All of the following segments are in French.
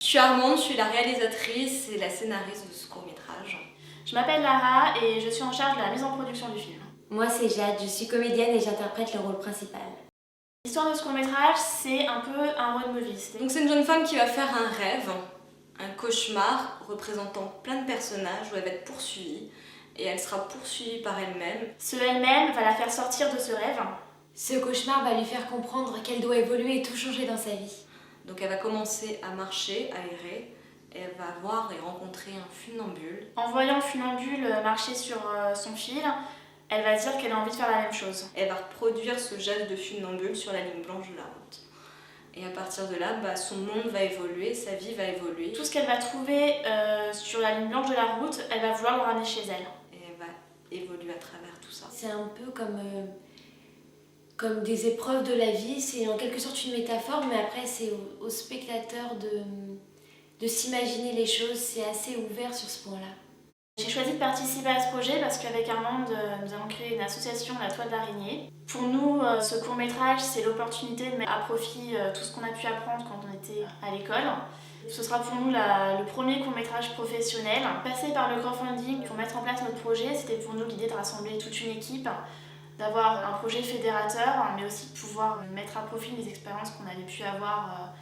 Je suis Armande, je suis la réalisatrice et la scénariste de ce court-métrage. Je m'appelle Lara et je suis en charge de la mise en production du film. Moi c'est Jade, je suis comédienne et j'interprète le rôle principal. L'histoire de ce court-métrage, c'est un peu un road movie. Donc c'est une jeune femme qui va faire un rêve, un cauchemar représentant plein de personnages où elle va être poursuivie et elle sera poursuivie par elle-même. Ce elle-même va la faire sortir de ce rêve. Ce cauchemar va lui faire comprendre qu'elle doit évoluer et tout changer dans sa vie. Donc elle va commencer à marcher, à errer, et elle va voir et rencontrer un funambule. En voyant le funambule marcher sur son fil, elle va dire qu'elle a envie de faire la même chose. Elle va reproduire ce geste de funambule sur la ligne blanche de la route. Et à partir de là, son monde va évoluer, sa vie va évoluer. Tout ce qu'elle va trouver sur la ligne blanche de la route, elle va vouloir le ramener chez elle. Et elle va évoluer à travers tout ça. C'est un peu comme des épreuves de la vie, c'est en quelque sorte une métaphore, mais après c'est au spectateur de s'imaginer les choses, c'est assez ouvert sur ce point-là. J'ai choisi de participer à ce projet parce qu'avec Armande, nous avons créé une association, la Toile d'Araignée. Pour nous, ce court-métrage, c'est l'opportunité de mettre à profit tout ce qu'on a pu apprendre quand on était à l'école. Ce sera pour nous le premier court-métrage professionnel. Passer par le crowdfunding pour mettre en place notre projet, c'était pour nous l'idée de rassembler toute une équipe, d'avoir un projet fédérateur, mais aussi de pouvoir mettre à profit les expériences qu'on avait pu avoir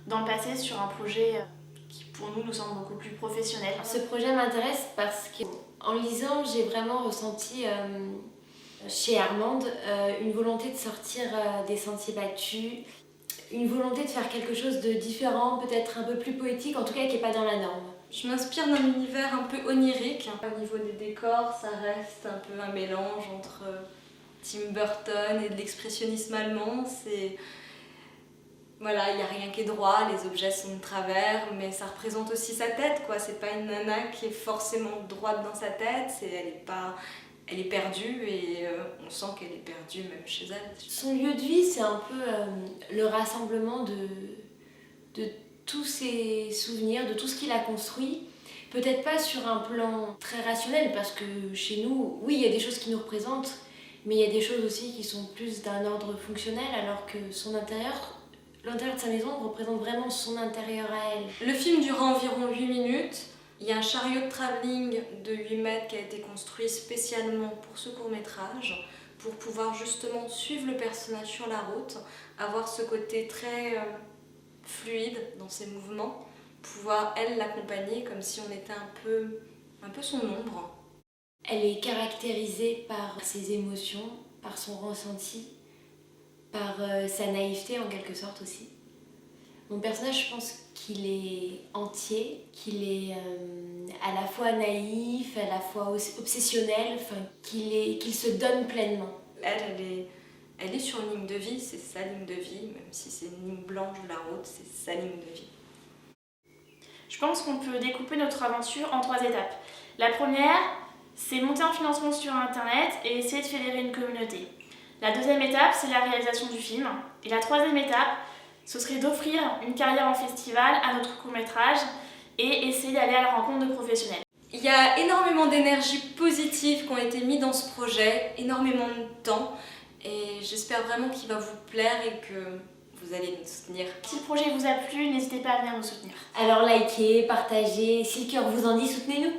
dans le passé sur un projet qui pour nous semble beaucoup plus professionnel. Ce projet m'intéresse parce qu'en lisant, j'ai vraiment ressenti chez Armande une volonté de sortir des sentiers battus, une volonté de faire quelque chose de différent, peut-être un peu plus poétique, en tout cas qui n'est pas dans la norme. Je m'inspire d'un univers un peu onirique. Au niveau des décors, ça reste un peu un mélange entre Tim Burton et de l'expressionnisme allemand. Voilà, il n'y a rien qui est droit, les objets sont de travers, mais ça représente aussi sa tête, quoi. C'est pas une nana qui est forcément droite dans sa tête, elle est perdue et on sent qu'elle est perdue même chez elle. Son lieu de vie, c'est un peu le rassemblement de tous ses souvenirs, de tout ce qu'il a construit. Peut-être pas sur un plan très rationnel, parce que chez nous, oui, il y a des choses qui nous représentent, mais il y a des choses aussi qui sont plus d'un ordre fonctionnel, alors que l'intérieur de sa maison représente vraiment son intérieur à elle. Le film dure environ 8 minutes. Il y a un chariot de travelling de 8 mètres qui a été construit spécialement pour ce court-métrage, pour pouvoir justement suivre le personnage sur la route, avoir ce côté très fluide dans ses mouvements, pouvoir elle l'accompagner comme si on était un peu son ombre. Elle est caractérisée par ses émotions, par son ressenti, par sa naïveté en quelque sorte aussi. Mon personnage, je pense qu'il est entier, qu'il est à la fois naïf, à la fois obsessionnel, qu'il se donne pleinement. Elle est sur une ligne de vie, c'est sa ligne de vie, même si c'est une ligne blanche de la route, c'est sa ligne de vie. Je pense qu'on peut découper notre aventure en 3 étapes. La première, c'est monter en financement sur Internet et essayer de fédérer une communauté. La deuxième étape, c'est la réalisation du film. Et la troisième étape, ce serait d'offrir une carrière en festival à notre court-métrage et essayer d'aller à la rencontre de professionnels. Il y a énormément d'énergie positive qui ont été mises dans ce projet, énormément de temps, et j'espère vraiment qu'il va vous plaire et que vous allez nous soutenir. Si le projet vous a plu, n'hésitez pas à venir nous soutenir. Alors likez, partagez, si le cœur vous en dit, soutenez-nous.